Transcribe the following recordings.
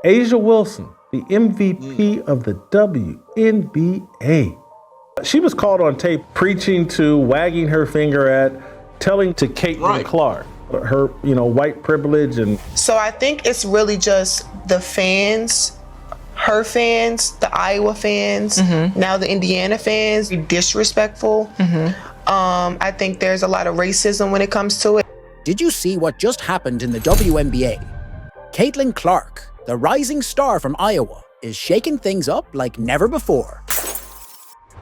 A'ja Wilson, the MVP of the WNBA. She was caught on tape preaching to, wagging her finger at, telling to Caitlin Clark her, white privilege. And so I think it's really just the fans, her fans, the Iowa fans, now the Indiana fans, disrespectful. I think there's a lot of racism when it comes to it. Did you see what just happened in the WNBA? Caitlin Clark, the rising star from Iowa, is shaking things up like never before.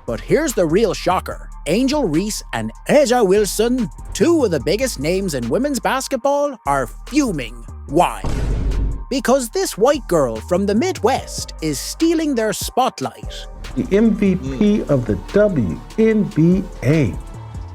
But here's the real shocker. Angel Reese and A'ja Wilson, two of the biggest names in women's basketball, are fuming. Why? Because this white girl from the Midwest is stealing their spotlight. The MVP of the WNBA,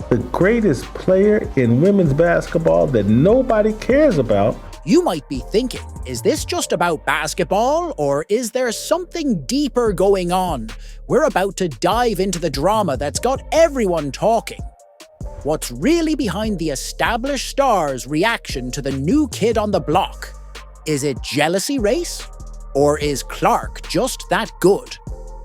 the greatest player in women's basketball that nobody cares about. You might be thinking, is this just about basketball, or is there something deeper going on? We're about to dive into the drama that's got everyone talking. What's really behind the established star's reaction to the new kid on the block? Is it jealousy race? Or is Clark just that good?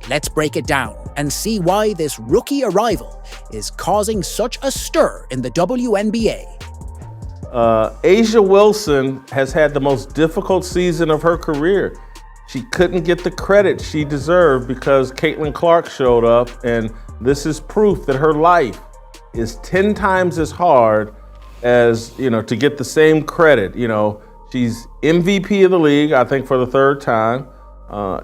Let's break it down and see why this rookie arrival is causing such a stir in the WNBA. A'ja Wilson has had the most difficult season of her career. She couldn't get the credit she deserved because Caitlin Clark showed up, and this is proof that her life is 10 times as hard as, to get the same credit. She's MVP of the league, I think, for the third time.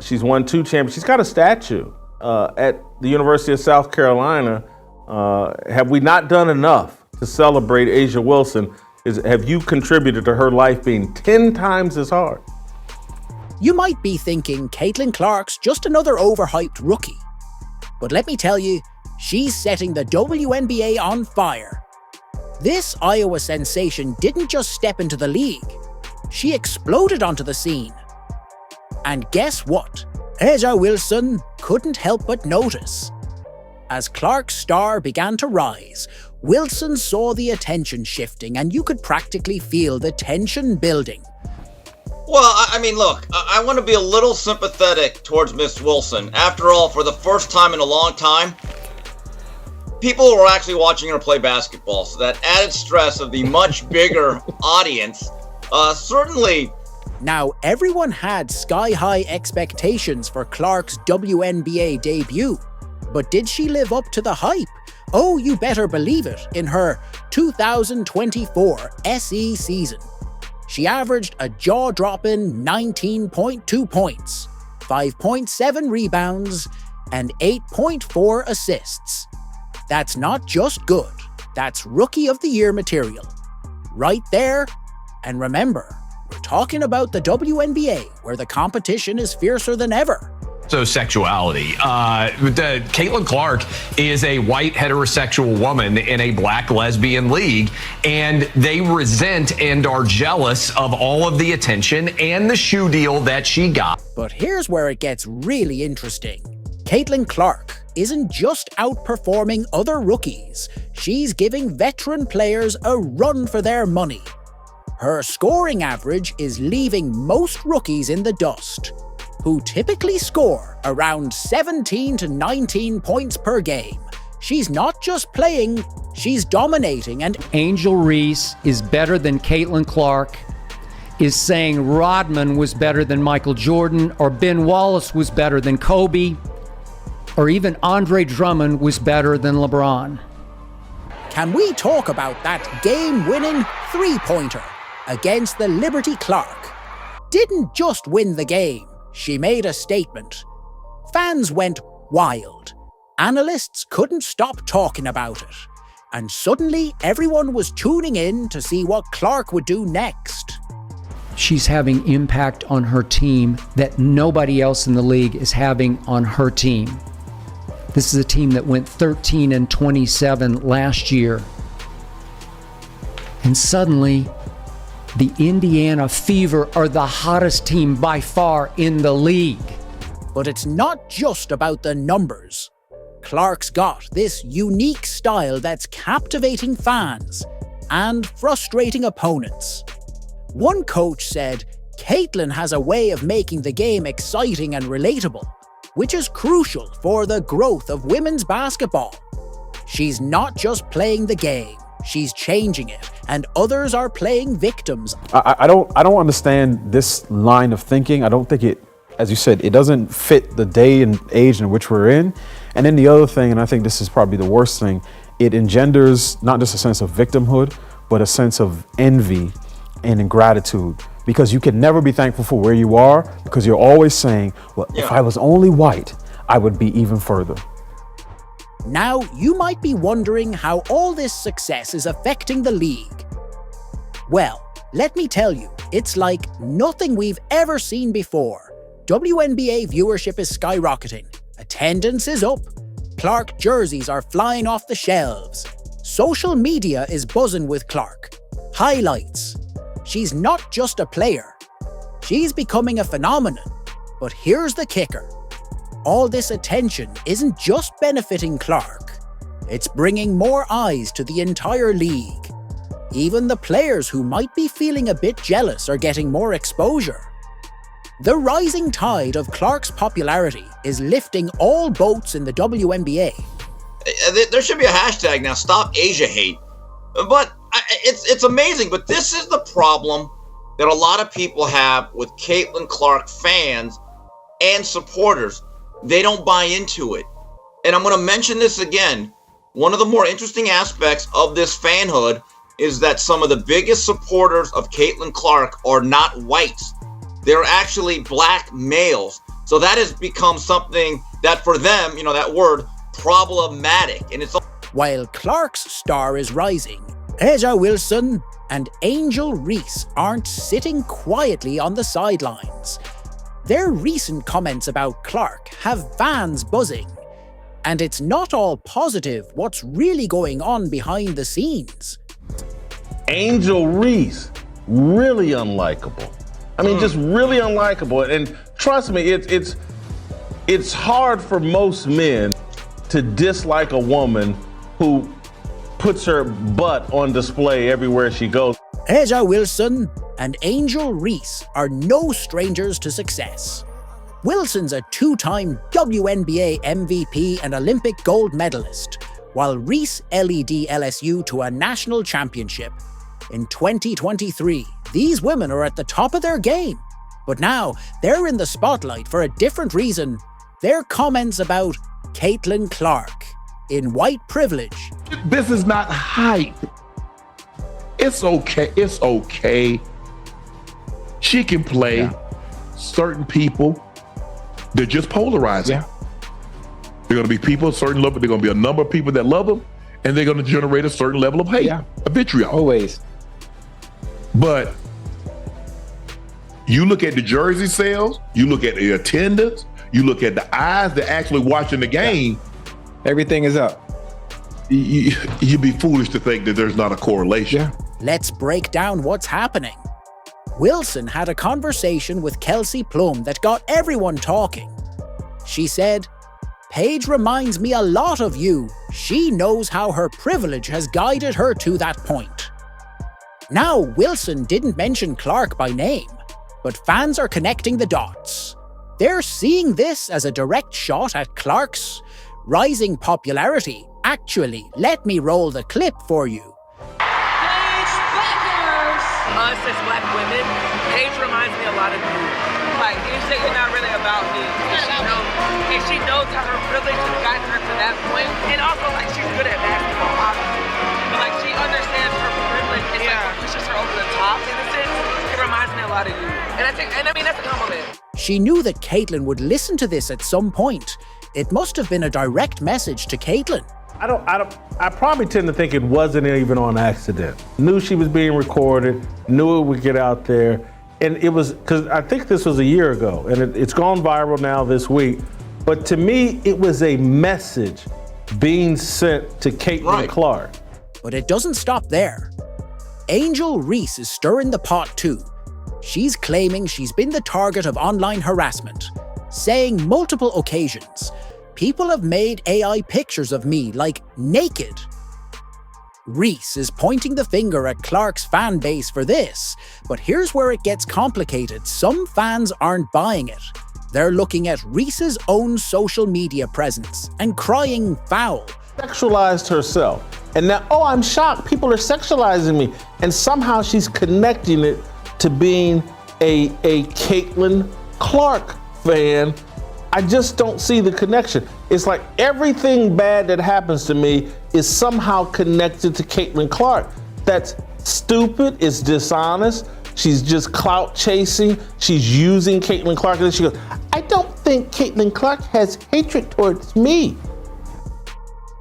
She's won 2 championships. She's got a statue at the University of South Carolina. Have we not done enough to celebrate A'ja Wilson? Have you contributed to her life being 10 times as hard? You might be thinking Caitlin Clark's just another overhyped rookie. But let me tell you, she's setting the WNBA on fire. This Iowa sensation didn't just step into the league. She exploded onto the scene. And guess what? A'ja Wilson couldn't help but notice. As Clark's star began to rise, Wilson saw the attention shifting, and you could practically feel the tension building. Well, look, I want to be a little sympathetic towards Miss Wilson. After all, for the first time in a long time, people were actually watching her play basketball, so that added stress of the much bigger audience certainly... Now, everyone had sky-high expectations for Clark's WNBA debut, but did she live up to the hype? Oh, you better believe it, in her 2024 SE season. She averaged a jaw-dropping 19.2 points, 5.7 rebounds, and 8.4 assists. That's not just good, that's Rookie of the Year material. Right there, and remember, we're talking about the WNBA, where the competition is fiercer than ever. So sexuality. Caitlin Clark is a white heterosexual woman in a black lesbian league, and they resent and are jealous of all of the attention and the shoe deal that she got. But here's where it gets really interesting. Caitlin Clark isn't just outperforming other rookies, she's giving veteran players a run for their money. Her scoring average is leaving most rookies in the dust, who typically score around 17 to 19 points per game. She's not just playing, she's dominating. And Angel Reese is better than Caitlin Clark, is saying Rodman was better than Michael Jordan, or Ben Wallace was better than Kobe, or even Andre Drummond was better than LeBron. Can we talk about that game-winning three-pointer against the Liberty Clark? Didn't just win the game, she made a statement. Fans went wild. Analysts couldn't stop talking about it. And suddenly, everyone was tuning in to see what Clark would do next. She's having impact on her team that nobody else in the league is having on her team. This is a team that went 13-27 last year. And suddenly, the Indiana Fever are the hottest team by far in the league. But it's not just about the numbers. Clark's got this unique style that's captivating fans and frustrating opponents. One coach said, Caitlin has a way of making the game exciting and relatable, which is crucial for the growth of women's basketball. She's not just playing the game, she's changing it, and others are playing victims. I don't understand this line of thinking. I don't think it, as you said, it doesn't fit the day and age in which we're in. And then the other thing, and I think this is probably the worst thing, it engenders not just a sense of victimhood, but a sense of envy and ingratitude. Because you can never be thankful for where you are, because you're always saying, well, if I was only white, I would be even further. Now, you might be wondering how all this success is affecting the league. Well, let me tell you, it's like nothing we've ever seen before. WNBA viewership is skyrocketing, attendance is up, Clark jerseys are flying off the shelves, social media is buzzing with Clark, highlights. She's not just a player, she's becoming a phenomenon. But here's the kicker. All this attention isn't just benefiting Clark, it's bringing more eyes to the entire league. Even the players who might be feeling a bit jealous are getting more exposure. The rising tide of Clark's popularity is lifting all boats in the WNBA. There should be a hashtag now, Stop Asia Hate. But it's amazing, but this is the problem that a lot of people have with Caitlin Clark fans and supporters. They don't buy into it. And I'm going to mention this again. One of the more interesting aspects of this fanhood is that some of the biggest supporters of Caitlin Clark are not whites. They're actually black males. So that has become something that for them, that word, problematic. And it's while Clark's star is rising, A'ja Wilson and Angel Reese aren't sitting quietly on the sidelines. Their recent comments about Clark have fans buzzing. And it's not all positive what's really going on behind the scenes. Angel Reese, really unlikable. I mean, just really unlikable. And trust me, it's hard for most men to dislike a woman who puts her butt on display everywhere she goes. A'ja Wilson and Angel Reese are no strangers to success. Wilson's a two-time WNBA MVP and Olympic gold medalist, while Reese led LSU to a national championship. In 2023, these women are at the top of their game. But now, they're in the spotlight for a different reason. Their comments about Caitlin Clark in white privilege. This is not hype. It's okay. It's okay. She can play. Yeah. Certain people, they're just polarizing. Yeah. There are going to be people a certain level. There are going to be a number of people that love them, and they're going to generate a certain level of hate, a vitriol. Always. But you look at the jersey sales, you look at the attendance, you look at the eyes that actually watching the game. Everything is up. You'd be foolish to think that there's not a correlation. Yeah. Let's break down what's happening. Wilson had a conversation with Kelsey Plum that got everyone talking. She said, "Paige reminds me a lot of you. She knows how her privilege has guided her to that point." Now, Wilson didn't mention Clark by name, but fans are connecting the dots. They're seeing this as a direct shot at Clark's rising popularity. Actually, let me roll the clip for you. Us as black women, Paige reminds me a lot of you. Like, you say you're not really about me. And she knows how her privilege has gotten her to that point. And also, like, she's good at basketball, obviously. But, like, she understands her privilege and like, pushes her over the top in a sense. It reminds me a lot of you. And I mean, that's a compliment. She knew that Caitlin would listen to this at some point. It must have been a direct message to Caitlin. I probably tend to think it wasn't even on accident. Knew she was being recorded, knew it would get out there. And it was, because I think this was a year ago, and it's gone viral now this week. But to me, it was a message being sent to Caitlin Clark. But it doesn't stop there. Angel Reese is stirring the pot too. She's claiming she's been the target of online harassment, saying multiple occasions, "People have made AI pictures of me, like naked." Reese is pointing the finger at Clark's fan base for this, but here's where it gets complicated. Some fans aren't buying it. They're looking at Reese's own social media presence and crying foul. Sexualized herself. And now, oh, I'm shocked. People are sexualizing me. And somehow she's connecting it to being a Caitlin Clark fan. I just don't see the connection. It's like everything bad that happens to me is somehow connected to Caitlin Clark. That's stupid, it's dishonest. She's just clout chasing. She's using Caitlin Clark. And then she goes, I don't think Caitlin Clark has hatred towards me.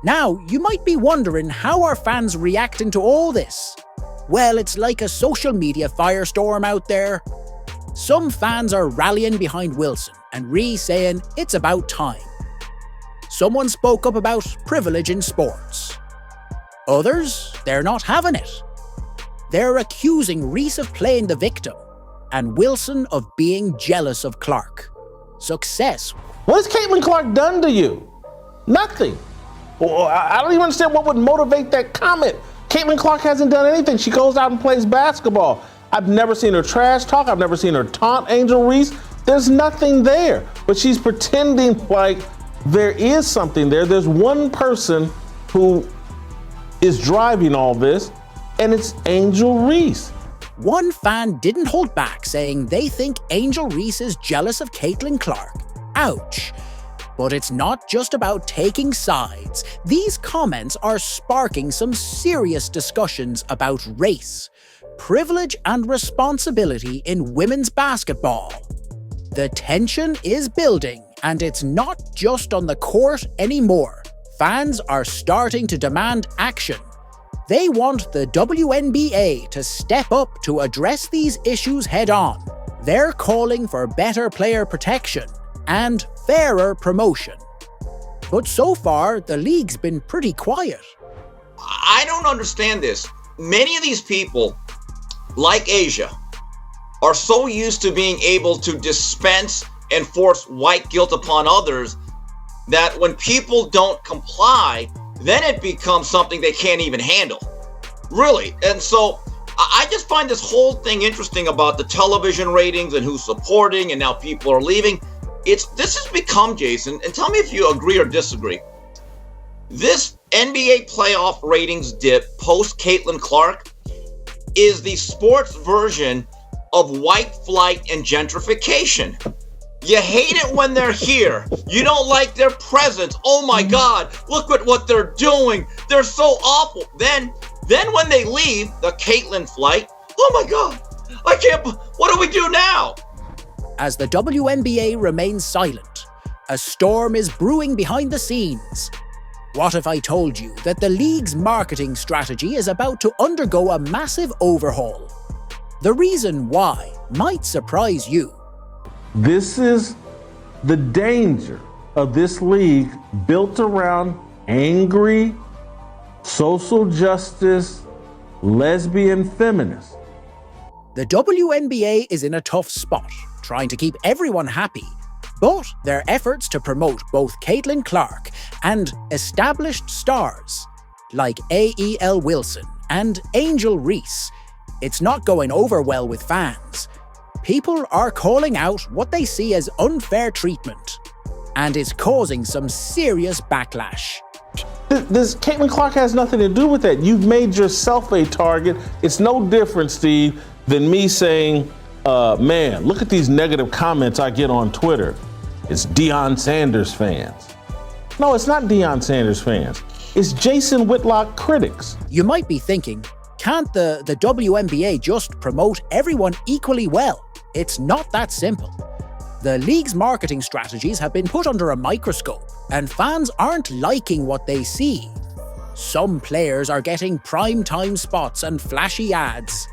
Now, you might be wondering how are fans reacting to all this? Well, it's like a social media firestorm out there. Some fans are rallying behind Wilson and Reese saying it's about time. Someone spoke up about privilege in sports. Others, they're not having it. They're accusing Reese of playing the victim and Wilson of being jealous of Clark. Success. What has Caitlin Clark done to you? Nothing. Well, I don't even understand what would motivate that comment. Caitlin Clark hasn't done anything. She goes out and plays basketball. I've never seen her trash talk. I've never seen her taunt Angel Reese. There's nothing there. But she's pretending like there is something there. There's one person who is driving all this, and it's Angel Reese. One fan didn't hold back, saying they think Angel Reese is jealous of Caitlin Clark. Ouch. But it's not just about taking sides. These comments are sparking some serious discussions about race, privilege and responsibility in women's basketball. The tension is building, and it's not just on the court anymore. Fans are starting to demand action. They want the WNBA to step up to address these issues head-on. They're calling for better player protection and fairer promotion. But so far, the league's been pretty quiet. I don't understand this. Many of these people, like Asia, are so used to being able to dispense and force white guilt upon others that when people don't comply, then it becomes something they can't even handle. Really. And so I just find this whole thing interesting about the television ratings and who's supporting and now people are leaving. This has become, Jason, and tell me if you agree or disagree. This NBA playoff ratings dip post Caitlin Clark is the sports version of white flight and gentrification. You hate it when they're here. You don't like their presence. Oh my God, look at what they're doing. They're so awful. Then when they leave, the Caitlin flight, oh my God, what do we do now? As the WNBA remains silent, a storm is brewing behind the scenes. What if I told you that the league's marketing strategy is about to undergo a massive overhaul? The reason why might surprise you. This is the danger of this league built around angry, social justice, lesbian feminists. The WNBA is in a tough spot, trying to keep everyone happy, but their efforts to promote both Caitlin Clark and established stars like A.E.L. Wilson and Angel Reese, it's not going over well with fans. People are calling out what they see as unfair treatment, and it's causing some serious backlash. This Caitlin Clark has nothing to do with that. You've made yourself a target. It's no different, Steve, than me saying, man, look at these negative comments I get on Twitter. It's Deion Sanders fans. No, it's not Deion Sanders fans. It's Jason Whitlock critics. You might be thinking, can't the WNBA just promote everyone equally well? It's not that simple. The league's marketing strategies have been put under a microscope, and fans aren't liking what they see. Some players are getting prime-time spots and flashy ads,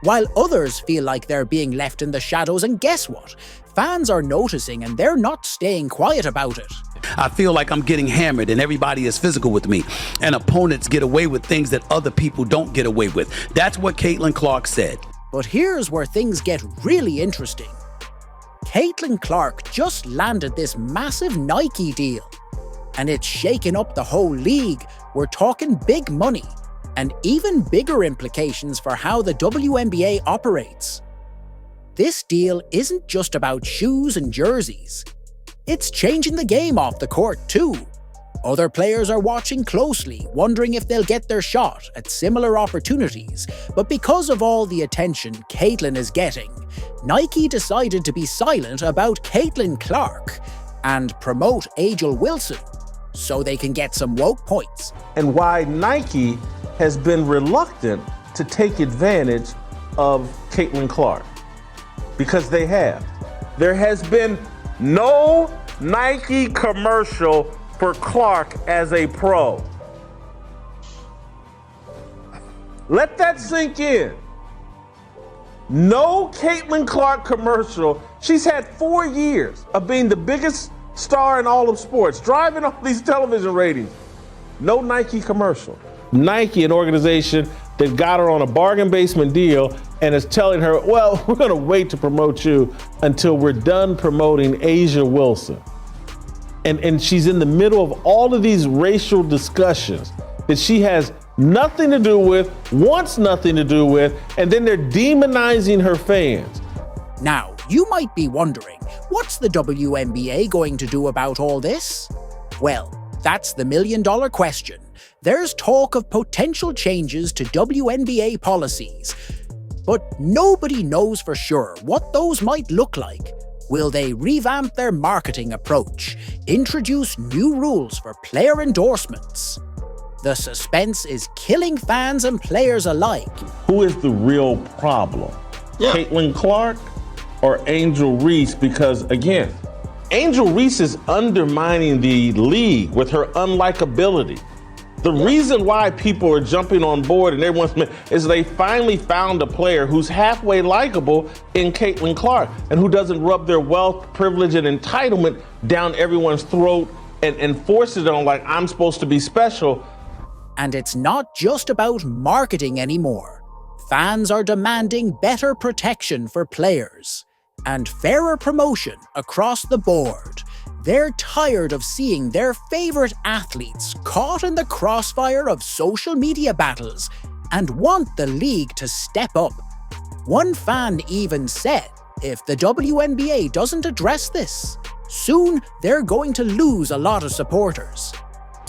while others feel like they're being left in the shadows, and guess what? Fans are noticing and they're not staying quiet about it. I feel like I'm getting hammered and everybody is physical with me, and opponents get away with things that other people don't get away with. That's what Caitlin Clark said. But here's where things get really interesting. Caitlin Clark just landed this massive Nike deal, and it's shaken up the whole league. We're talking big money. and even bigger implications for how the WNBA operates. This deal isn't just about shoes and jerseys. It's changing the game off the court too. Other players are watching closely, wondering if they'll get their shot at similar opportunities. But because of all the attention Caitlin is getting, Nike decided to be silent about Caitlin Clark and promote Angel Wilson so they can get some woke points. And why Nike has been reluctant to take advantage of Caitlin Clark. Because they have. There has been no Nike commercial for Clark as a pro. Let that sink in. No Caitlin Clark commercial. She's had 4 years of being the biggest star in all of sports, driving all these television ratings. No Nike commercial. Nike, an organization that got her on a bargain basement deal and is telling her, well, we're gonna wait to promote you until we're done promoting A'ja Wilson. And she's in the middle of all of these racial discussions that she has nothing to do with, wants nothing to do with, and then they're demonizing her fans. Now, you might be wondering, what's the WNBA going to do about all this? Well, that's the million-dollar question. There's talk of potential changes to WNBA policies, but nobody knows for sure what those might look like. Will they revamp their marketing approach, introduce new rules for player endorsements? The suspense is killing fans and players alike. Who is the real problem? Yeah. Caitlin Clark or Angel Reese? Because again, Angel Reese is undermining the league with her unlikability. The reason why people are jumping on board and everyone's is they finally found a player who's halfway likable in Caitlin Clark and who doesn't rub their wealth, privilege, and entitlement down everyone's throat and force it on like I'm supposed to be special. And it's not just about marketing anymore. Fans are demanding better protection for players and fairer promotion across the board. They're tired of seeing their favorite athletes caught in the crossfire of social media battles and want the league to step up. One fan even said, if the WNBA doesn't address this, soon they're going to lose a lot of supporters.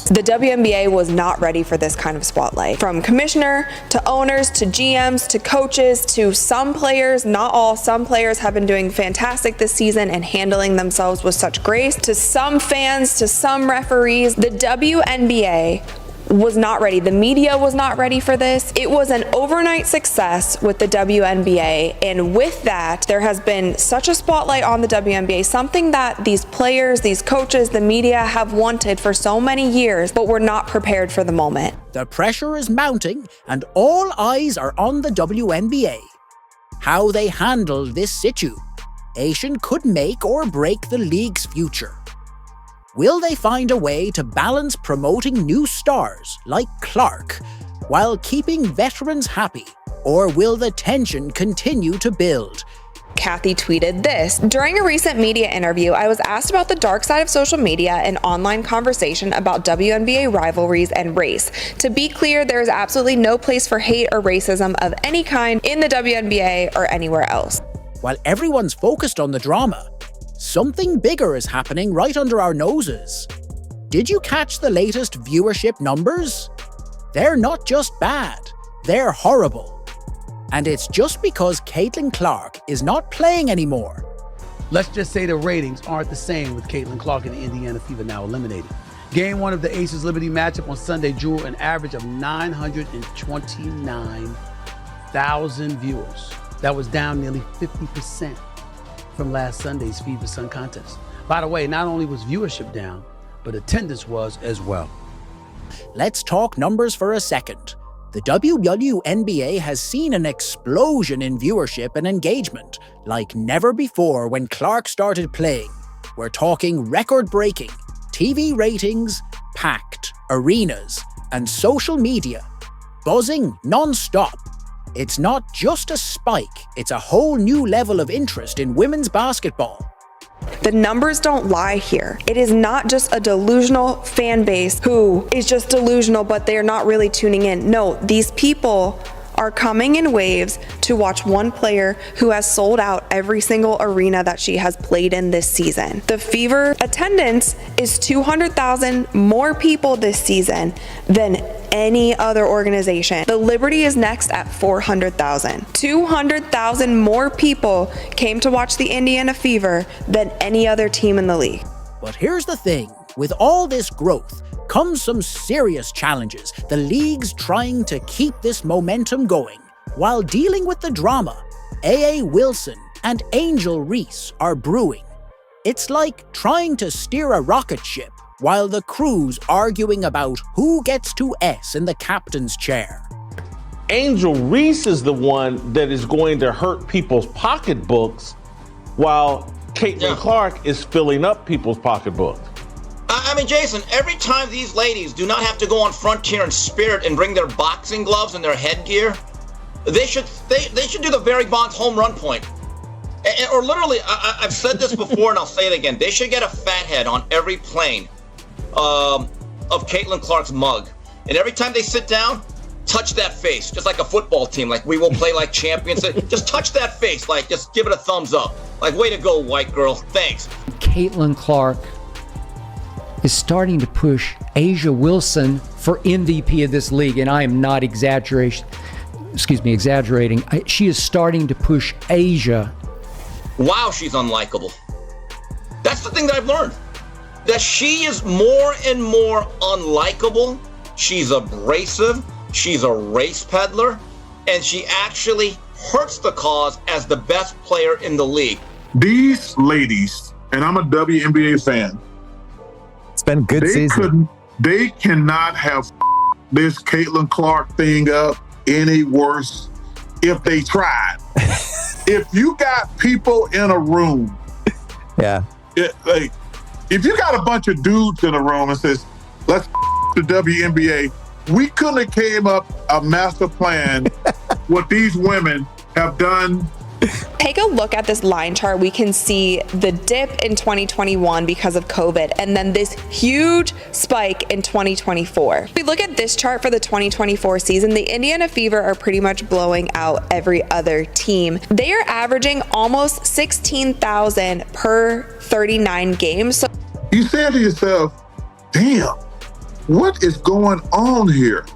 The WNBA was not ready for this kind of spotlight. From commissioner to owners to GMs to coaches to some players, not all, some players have been doing fantastic this season and handling themselves with such grace. To some fans, to some referees, the WNBA was not ready. The media was not ready for this. It was an overnight success with the WNBA, and with that, there has been such a spotlight on the WNBA, something that these players, these coaches, the media have wanted for so many years, but were not prepared for the moment. The pressure is mounting, and all eyes are on the WNBA. How they handle this situation could make or break the league's future. Will they find a way to balance promoting new stars like Clark while keeping veterans happy, or will the tension continue to build? Kathy tweeted this. During a recent media interview, I was asked about the dark side of social media and online conversation about WNBA rivalries and race. To be clear, there is absolutely no place for hate or racism of any kind in the WNBA or anywhere else. While everyone's focused on the drama, something bigger is happening right under our noses. Did you catch the latest viewership numbers? They're not just bad, they're horrible. And it's just because Caitlin Clark is not playing anymore. Let's just say the ratings aren't the same with Caitlin Clark and the Indiana Fever now eliminated. Game 1 of the Aces Liberty matchup on Sunday drew an average of 929,000 viewers. That was down nearly 50% from last Sunday's Fever Sun contest. By the way, not only was viewership down, but attendance was as well. Let's talk numbers for a second. The WNBA has seen an explosion in viewership and engagement like never before when Clark started playing. We're talking record-breaking TV ratings, packed arenas, and social media buzzing non-stop. It's not just a spike, it's a whole new level of interest in women's basketball. The numbers don't lie here. It is not just a delusional fan base who is just delusional, but they're not really tuning in. No, these people are coming in waves to watch one player who has sold out every single arena that she has played in this season. The Fever attendance is 200,000 more people this season than any other organization. The Liberty is next at 400,000. 200,000 more people came to watch the Indiana Fever than any other team in the league. But here's the thing, with all this growth comes some serious challenges. The league's trying to keep this momentum going. While dealing with the drama, A.A. Wilson and Angel Reese are brewing. It's like trying to steer a rocket ship while the crew's arguing about who gets to S in the captain's chair. Angel Reese is the one that is going to hurt people's pocketbooks while Caitlin Clark is filling up people's pocketbooks. I mean, Jason, every time these ladies do not have to go on Frontier and Spirit and bring their boxing gloves and their headgear, they should do the Barry Bonds home run point. Or literally, I've said this before and I'll say it again. They should get a fat head on every plane of Caitlin Clark's mug. And every time they sit down, touch that face, just like a football team. Like, we will play like champions. Just touch that face, like, just give it a thumbs up. Like, way to go, white girl. Thanks. Caitlin Clark is starting to push A'ja Wilson for MVP of this league, and I am not exaggerating. She is starting to push A'ja. Wow, she's unlikable. That's the thing that I've learned. That she is more and more unlikable. She's abrasive. She's a race peddler. And she actually hurts the cause as the best player in the league. These ladies, and I'm a WNBA fan, it's been a good season. They cannot have this Caitlin Clark thing up any worse if they tried. If you got people in a room, if you got a bunch of dudes in a room and says, let's the WNBA, we couldn't have came up a master plan what these women have done. Take a look at this line chart. We can see the dip in 2021 because of COVID, and then this huge spike in 2024. If we look at this chart for the 2024 season, the Indiana Fever are pretty much blowing out every other team. They are averaging almost 16,000 per 39 games. So you say to yourself, damn, what is going on here?